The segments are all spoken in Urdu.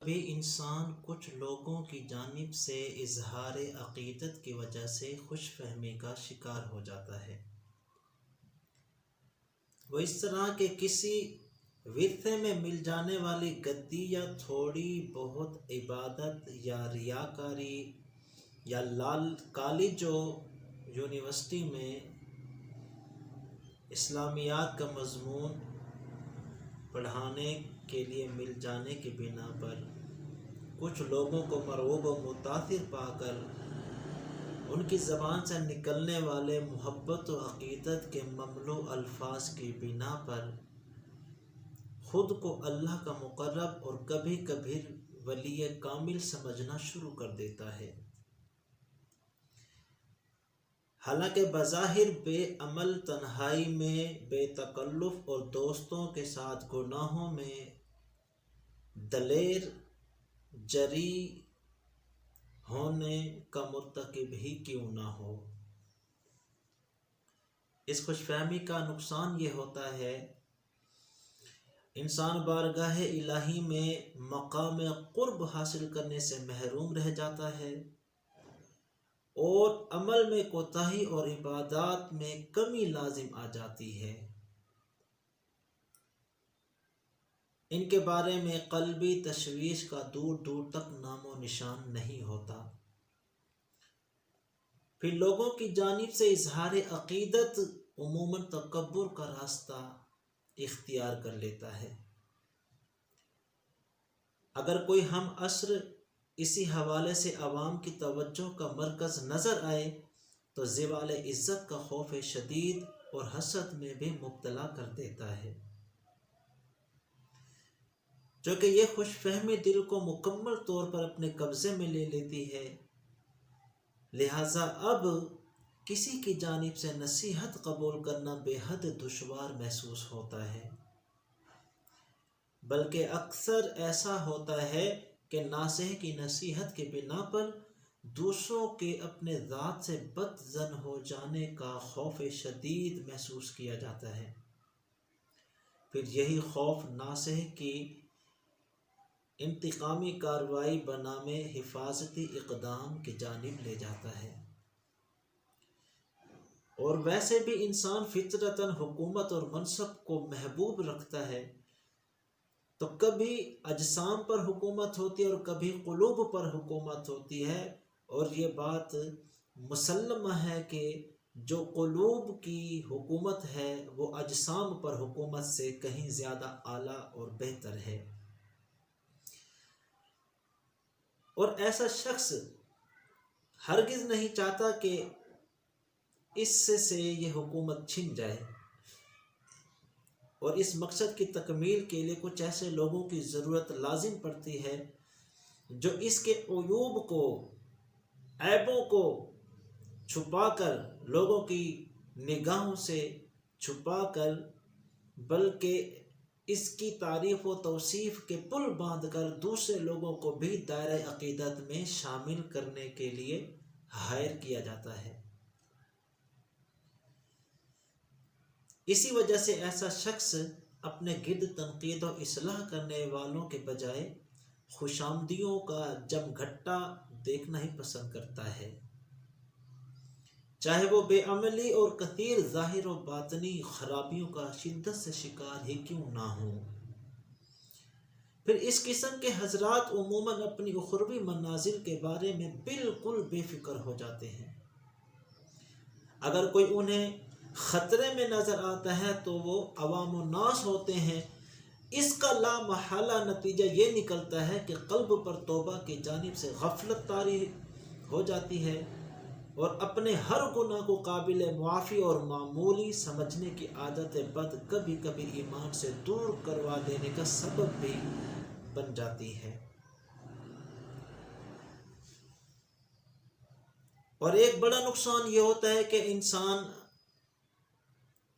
کبھی انسان کچھ لوگوں کی جانب سے اظہار عقیدت کی وجہ سے خوش فہمی کا شکار ہو جاتا ہے۔ وہ اس طرح کے کسی ورثے میں مل جانے والی گدی یا تھوڑی بہت عبادت یا ریاکاری یا کالج و یونیورسٹی میں اسلامیات کا مضمون پڑھانے کے لیے مل جانے کی بنا پر کچھ لوگوں کو مرغوب و متاثر پا کر ان کی زبان سے نکلنے والے محبت و عقیدت کے مملوء الفاظ کی بنا پر خود کو اللہ کا مقرب اور کبھی کبھی ولی کامل سمجھنا شروع کر دیتا ہے، حالانکہ بظاہر بے عمل، تنہائی میں بے تکلف اور دوستوں کے ساتھ گناہوں میں دلیر جری ہونے کا مرتکب ہی کیوں نہ ہو۔ اس خوش فہمی کا نقصان یہ ہوتا ہے انسان بارگاہ الہی میں مقام قرب حاصل کرنے سے محروم رہ جاتا ہے اور عمل میں کوتاہی اور عبادات میں کمی لازم آ جاتی ہے۔ ان کے بارے میں قلبی تشویش کا دور دور تک نام و نشان نہیں ہوتا۔ پھر لوگوں کی جانب سے اظہار عقیدت عموماً تکبر کا راستہ اختیار کر لیتا ہے۔ اگر کوئی ہم عصر اسی حوالے سے عوام کی توجہ کا مرکز نظر آئے تو زوال عزت کا خوف شدید اور حسد میں بھی مبتلا کر دیتا ہے، چونکہ یہ خوش فہمی دل کو مکمل طور پر اپنے قبضے میں لے لیتی ہے، لہٰذا اب کسی کی جانب سے نصیحت قبول کرنا بے حد دشوار محسوس ہوتا ہے، بلکہ اکثر ایسا ہوتا ہے کہ ناصح کی نصیحت کی بنا پر دوسروں کے اپنے ذات سے بد ظن ہو جانے کا خوف شدید محسوس کیا جاتا ہے۔ پھر یہی خوف ناصح کی انتقامی کارروائی بنام حفاظتی اقدام کی جانب لے جاتا ہے، اور ویسے بھی انسان فطرتاً حکومت اور منصب کو محبوب رکھتا ہے، تو کبھی اجسام پر حکومت ہوتی ہے اور کبھی قلوب پر حکومت ہوتی ہے، اور یہ بات مسلمہ ہے کہ جو قلوب کی حکومت ہے وہ اجسام پر حکومت سے کہیں زیادہ اعلیٰ اور بہتر ہے، اور ایسا شخص ہرگز نہیں چاہتا کہ اس سے یہ حکومت چھن جائے، اور اس مقصد کی تکمیل کے لیے کچھ ایسے لوگوں کی ضرورت لازم پڑتی ہے جو اس کے عیوب کو، عیبوں کو چھپا کر، لوگوں کی نگاہوں سے چھپا کر، بلکہ اس کی تعریف و توصیف کے پل باندھ کر دوسرے لوگوں کو بھی دائرہ عقیدت میں شامل کرنے کے لیے ہائر کیا جاتا ہے۔ اسی وجہ سے ایسا شخص اپنے گرد تنقید و اصلاح کرنے والوں کے بجائے خوشامدیوں کا جم گھٹا دیکھنا ہی پسند کرتا ہے، چاہے وہ بے عملی اور کثیر ظاہر و باطنی خرابیوں کا شدت سے شکار ہی کیوں نہ ہو۔ پھر اس قسم کے حضرات عموماً اپنی اخروی منازل کے بارے میں بالکل بے فکر ہو جاتے ہیں۔ اگر کوئی انہیں خطرے میں نظر آتا ہے تو وہ عوام الناس ہوتے ہیں۔ اس کا لا محالہ نتیجہ یہ نکلتا ہے کہ قلب پر توبہ کی جانب سے غفلت طاری ہو جاتی ہے، اور اپنے ہر گناہ کو قابل معافی اور معمولی سمجھنے کی عادت بد کبھی کبھی ایمان سے دور کروا دینے کا سبب بھی بن جاتی ہے۔ اور ایک بڑا نقصان یہ ہوتا ہے کہ انسان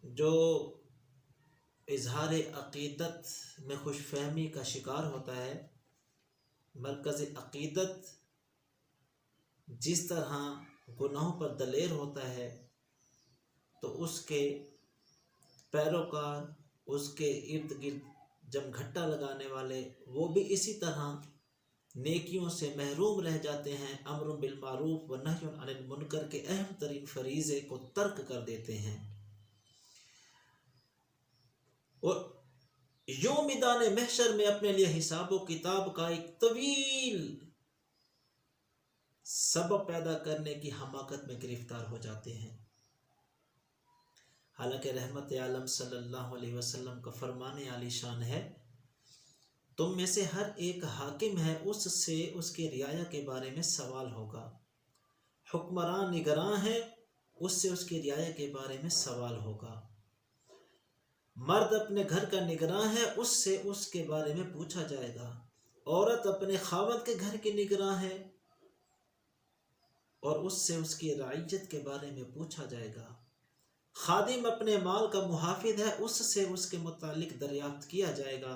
جو اظہار عقیدت میں خوش فہمی کا شکار ہوتا ہے، مرکز عقیدت جس طرح گناہوں پر دلیر ہوتا ہے تو اس کے پیروکار، اس کے ارد گرد جم گھٹا لگانے والے، وہ بھی اسی طرح نیکیوں سے محروم رہ جاتے ہیں، امر بالمعروف و نہی عن المنکر کے اہم ترین فریضے کو ترک کر دیتے ہیں، اور یوں میدان محشر میں اپنے لیے حساب و کتاب کا ایک طویل سبب پیدا کرنے کی حماقت میں گرفتار ہو جاتے ہیں۔ حالانکہ رحمت عالم صلی اللہ علیہ وسلم کا فرمان عالی شان ہے، تم میں سے ہر ایک حاکم ہے، اس سے اس کے رعایا کے بارے میں سوال ہوگا، حکمران نگراں ہے، اس سے اس کے رعایا کے بارے میں سوال ہوگا، مرد اپنے گھر کا نگراں ہے، اس سے اس کے بارے میں پوچھا جائے گا، عورت اپنے خاوند کے گھر کی نگراں ہے اور اس سے اس کی رعیت کے بارے میں پوچھا جائے گا، خادم اپنے مال کا محافظ ہے، اس سے اس کے متعلق دریافت کیا جائے گا،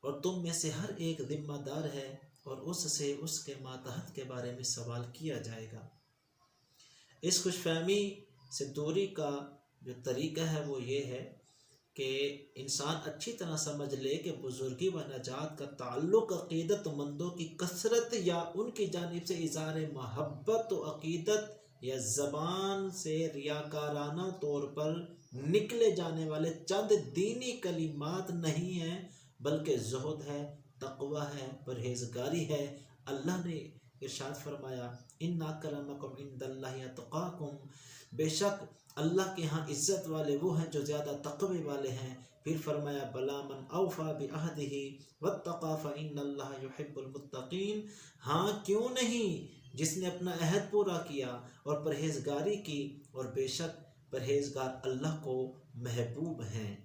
اور تم میں سے ہر ایک ذمہ دار ہے اور اس سے اس کے ماتحت کے بارے میں سوال کیا جائے گا۔ اس خوش فہمی سے دوری کا جو طریقہ ہے وہ یہ ہے کہ انسان اچھی طرح سمجھ لے کہ بزرگی و نجات کا تعلق عقیدت مندوں کی کثرت یا ان کی جانب سے اظہار محبت و عقیدت یا زبان سے ریاکارانہ طور پر نکلے جانے والے چند دینی کلمات نہیں ہیں، بلکہ زہد ہے، تقوی ہے، پرہیزگاری ہے۔ اللہ نے ارشاد فرمایا ان اکرمکم عند اللہ اتقاکم، بے شک اللہ کے ہاں عزت والے وہ ہیں جو زیادہ تقوی والے ہیں۔ پھر فرمایا بلا من اوفی بعہدہ واتقی فإن اللہ یحب المتقین، ہاں کیوں نہیں، جس نے اپنا عہد پورا کیا اور پرہیزگاری کی، اور بے شک پرہیزگار اللہ کو محبوب ہیں۔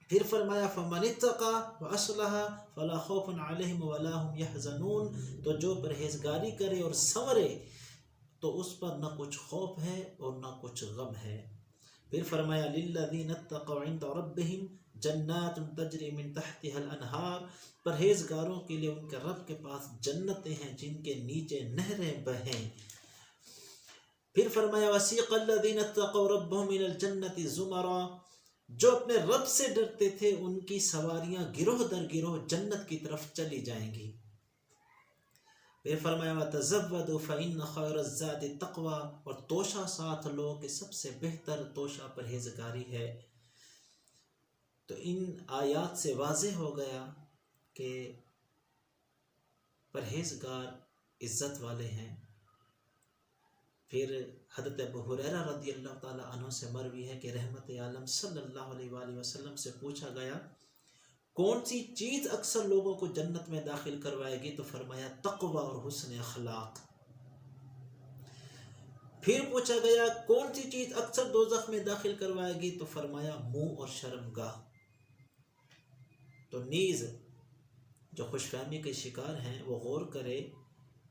پھر فرمایا فمن اتقی واصلح فلا خوف علیہم ولا هم یحزنون، تو جو پرہیزگاری کرے اور سنورے تو اس پر نہ کچھ خوف ہے اور نہ کچھ غم ہے۔ پھر فرمایا للذین اتقوا عند ربہم جنات تجری من تحتها الانہار، پرہیزگاروں کے لیے ان کے رب کے پاس جنتیں ہیں جن کے نیچے نہریں بہیں۔ پھر فرمایا وسیق الذین اتقوا ربہم الى الجنۃ زمرا، جو اپنے رب سے ڈرتے تھے ان کی سواریاں گروہ در گروہ جنت کی طرف چلی جائیں گی۔ پھر فرمایا وَتَزَوَّدُوا فَإِنَّ خَيْرَ الزَّادِ التَّقْوَىٰ، اور توشہ ساتھ لو کہ سب سے بہتر توشہ پرہیزگاری ہے۔ تو ان آیات سے واضح ہو گیا کہ پرہیزگار عزت والے ہیں۔ پھر حضرت ابو ہریرہ رضی اللہ تعالیٰ عنہ سے مروی ہے کہ رحمت عالم صلی اللہ علیہ وآلہ وسلم سے پوچھا گیا کون سی چیز اکثر لوگوں کو جنت میں داخل کروائے گی، تو فرمایا تقوی اور حسن اخلاق۔ پھر پوچھا گیا کون سی چیز اکثر دوزخ میں داخل کروائے گی، تو فرمایا منہ اور شرمگاہ۔ تو نیز جو خوش فہمی کے شکار ہیں وہ غور کرے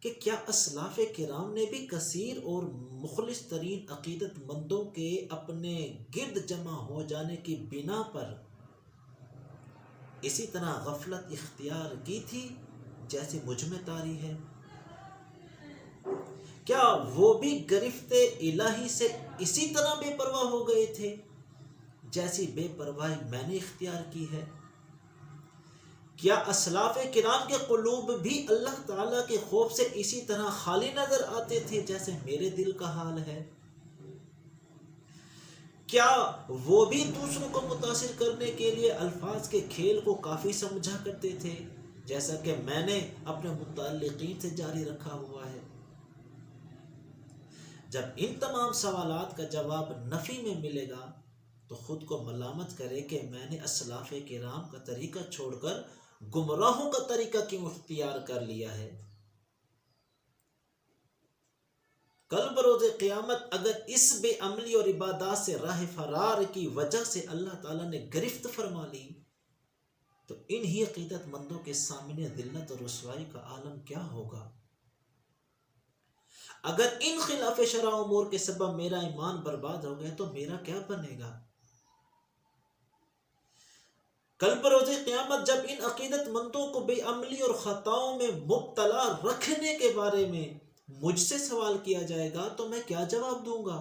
کہ کیا اسلاف کرام نے بھی کثیر اور مخلص ترین عقیدت مندوں کے اپنے گرد جمع ہو جانے کی بنا پر اسی طرح غفلت اختیار کی تھی جیسے مجھ میں طاری ہے؟ کیا وہ بھی گرفت الہی سے اسی طرح بے پرواہ ہو گئے تھے جیسی بے پرواہی میں نے اختیار کی ہے؟ کیا اسلاف کرام کے قلوب بھی اللہ تعالیٰ کے خوف سے اسی طرح خالی نظر آتے تھے جیسے میرے دل کا حال ہے؟ کیا وہ بھی دوسروں کو متاثر کرنے کے لیے الفاظ کے کھیل کو کافی سمجھا کرتے تھے جیسا کہ میں نے اپنے متعلقین سے جاری رکھا ہوا ہے؟ جب ان تمام سوالات کا جواب نفی میں ملے گا تو خود کو ملامت کرے کہ میں نے اسلاف کرام کا طریقہ چھوڑ کر گمراہوں کا طریقہ کیوں اختیار کر لیا ہے۔ کل بروز قیامت اگر اس بے عملی اور عبادات سے راہ فرار کی وجہ سے اللہ تعالیٰ نے گرفت فرما لی تو انہی عقیدت مندوں کے سامنے ذلت اور رسوائی کا عالم کیا ہوگا؟ اگر ان خلاف شرع امور کے سبب میرا ایمان برباد ہو گیا تو میرا کیا بنے گا؟ کل بروز قیامت جب ان عقیدت مندوں کو بے عملی اور خطاؤں میں مبتلا رکھنے کے بارے میں مجھ سے سوال کیا جائے گا تو میں کیا جواب دوں گا؟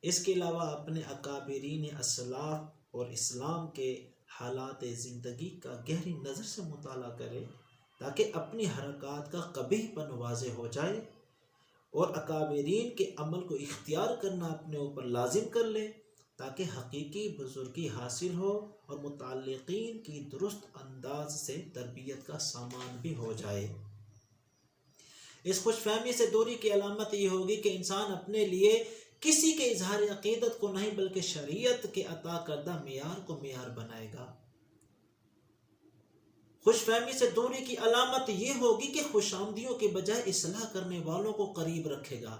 اس کے علاوہ اپنے اکابرین اسلاف اور اسلام کے حالات زندگی کا گہری نظر سے مطالعہ کرے تاکہ اپنی حرکات کا قبیح پن واضح ہو جائے، اور اکابرین کے عمل کو اختیار کرنا اپنے اوپر لازم کر لے تاکہ حقیقی بزرگی حاصل ہو اور متعلقین کی درست انداز سے تربیت کا سامان بھی ہو جائے۔ اس خوش فہمی سے دوری کی علامت یہ ہوگی کہ انسان اپنے لیے کسی کے اظہار عقیدت کو نہیں بلکہ شریعت کے عطا کردہ معیار کو معیار بنائے گا۔ خوش فہمی سے دوری کی علامت یہ ہوگی کہ خوش آمدیوں کے بجائے اصلاح کرنے والوں کو قریب رکھے گا۔